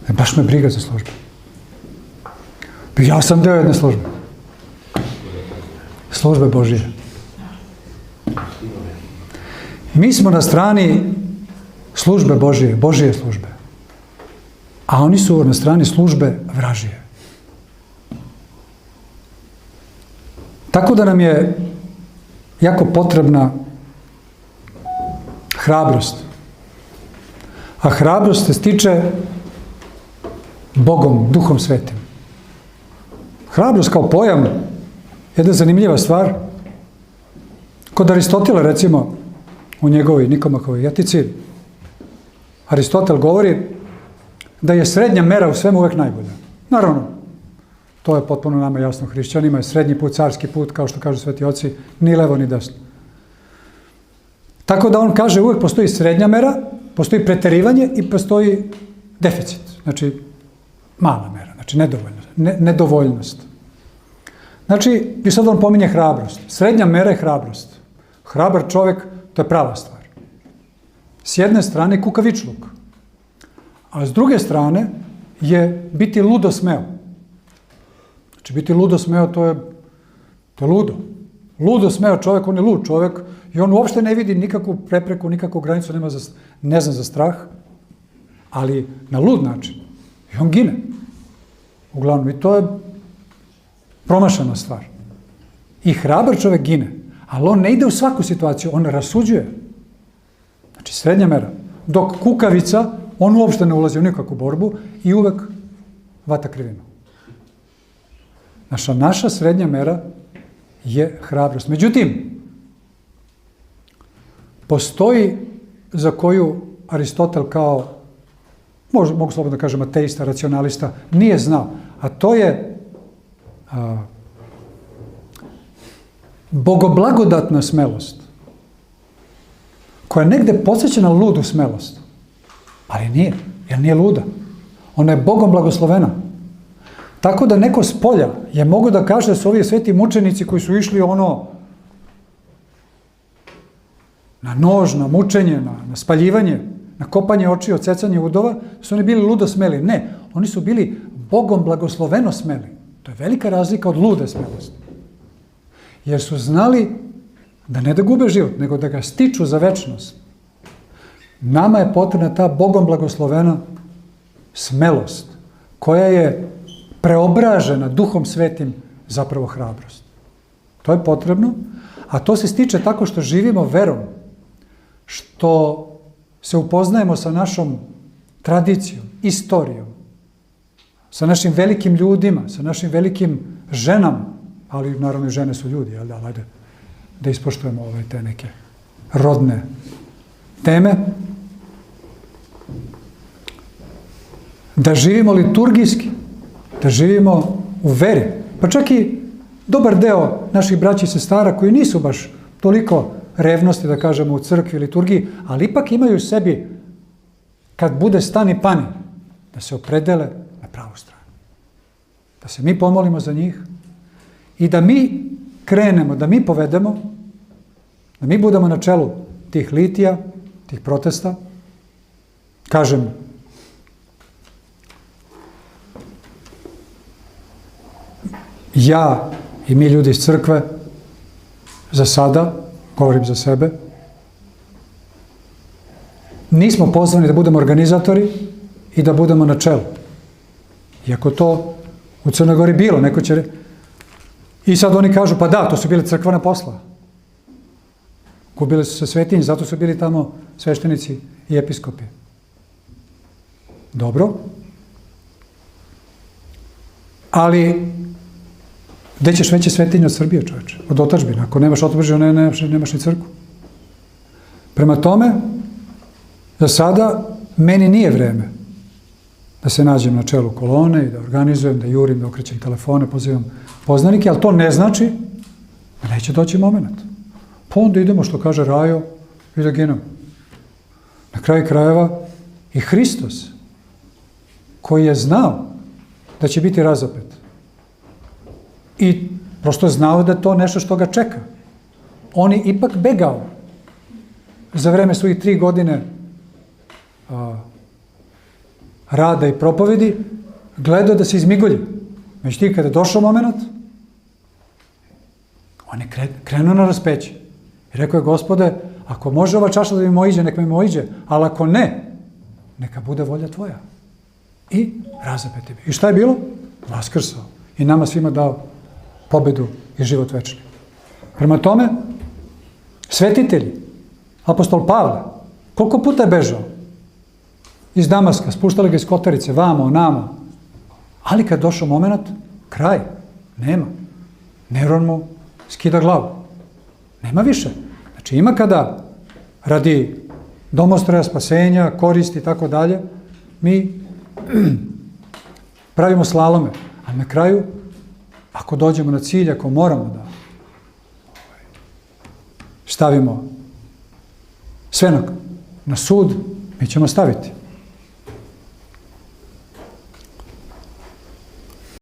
Baš me briga za službe. Ja sam deo jedne službe. Službe Božije. Mi smo na strani službe Božije, Božije službe. A oni su na strani službe vražije. Tako da nam je jako potrebna hrabrost. A hrabrost se stiče Bogom, Duhom Svetim. Hrabrost kao pojam, jedna zanimljiva stvar. Kod Aristotela, recimo, u njegovoj Nikomahovoj etici, Aristotel govori da je srednja mera u svemu uvek najbolja. Naravno, to je potpuno nama jasno hrišćanima, je srednji put, carski put, kao što kažu sveti oci, ni levo ni desno. Tako da on kaže uvek postoji srednja mera, postoji preterivanje i postoji deficit. Znači, mala mera, znači nedovoljnost. Znači, i sad on pominje hrabrost. Srednja mera je hrabrost. Hrabar čovek, to je prava stvar. S jedne strane kukavičluk, a s druge strane je biti ludo smeo. Znači, biti ludo smeo, to je ludo. Ludo smeo čovek, on je lud čovek i on uopšte ne vidi nikakvu prepreku, nikakvu granicu, ne zna za strah, ali na lud način. I on gine. Uglavnom, i to je promašena stvar. I hrabar čovek gine, ali on ne ide u svaku situaciju, on rasuđuje. Znači, srednja mera. Dok kukavica, on uopšte ne ulazi u nikakvu borbu i uvek vata krivinu. Naša srednja mera je hrabrost. Međutim, postoji za koju Aristotel kao, mogu slobodno da kažem, ateista, racionalista, nije znao, a to je bogoblagodatna smelost, koja negde podsjeća na ludu smelost, ali nije, jer nije luda. Ona je Bogom blagoslovena. Tako da neko s polja je mogo da kaže da su ovi sveti mučenici koji su išli na nož, na mučenje, na spaljivanje, na kopanje očiju, odsecanje udova, su oni bili ludo smeli. Ne, oni su bili Bogom blagosloveno smeli. To je velika razlika od lude smelosti. Jer su znali da ne da gube život, nego da ga stiču za večnost. Nama je potrebna ta Bogom blagoslovena smelost, koja je preobražena Duhom Svetim zapravo hrabrost. To je potrebno, a to se stiče tako što živimo verom, što se upoznajemo sa našom tradicijom, istorijom, sa našim velikim ljudima, sa našim velikim ženama, ali naravno i žene su ljudi, jel da, ajde da ispoštujemo te neke rodne teme, da živimo liturgijski, da živimo u veri. Pa čak i dobar deo naših braća i sestara koji nisu baš toliko revnosti, da kažemo, u crkvi, liturgiji, ali ipak imaju u sebi, kad bude stani pani, da se opredele na pravu stranu. Da se mi pomolimo za njih i da mi krenemo, da mi povedemo, da mi budemo na čelu tih litija, tih protesta. Kažem, ja i mi ljudi iz crkve, za sada, govorim za sebe, nismo pozvani da budemo organizatori i da budemo na čelu. Iako to u Crnoj Gori bilo, neko će... I sad oni kažu, pa da, to su bile crkvena posla. Gubili su se svetinji, zato su bili tamo sveštenici i episkopi. Dobro. Ali, gde ćeš veće svetinje od Srbije, čoveče? Od otadžbine. Ako nemaš otadžbinu, nemaš ni crkvu. Prema tome, za sada, meni nije vreme da se nađem na čelu kolone i da organizujem, da jurim, da okrećem telefone, pozivam poznanike, ali to ne znači da neće doći moment. Pa onda idemo, što kaže Rajo, i da ginemo. Na kraju krajeva i Hristos, koji je znao da će biti razapet i prosto znao da je to nešto što ga čeka. On je ipak begao za vreme svojih 3 godine rada i propovedi, gledao da se izmigolji. Međutim, kada je došao moment, on je krenuo na raspeće. I rekao je, Gospode, ako može ova čaša da mi moiđe, nek mi moiđe, ali ako ne, neka bude volja tvoja. I razapet bi. I šta je bilo? Vaskrsao. I nama svima dao pobedu i život večni. Prema tome, svetitelji, apostol Pavle, koliko puta je bežao? Iz Damaska, spuštali ga iz Kotarice, vamo, namo. Ali kad došao moment, kraj, nema. Neron mu skida glavu. Nema više. Znači ima kada radi domostroja, spasenja, koristi i tako dalje, mi pravimo slalome. A na kraju, ako dođemo na cilj, ako moramo da stavimo sve na sud, mi ćemo staviti.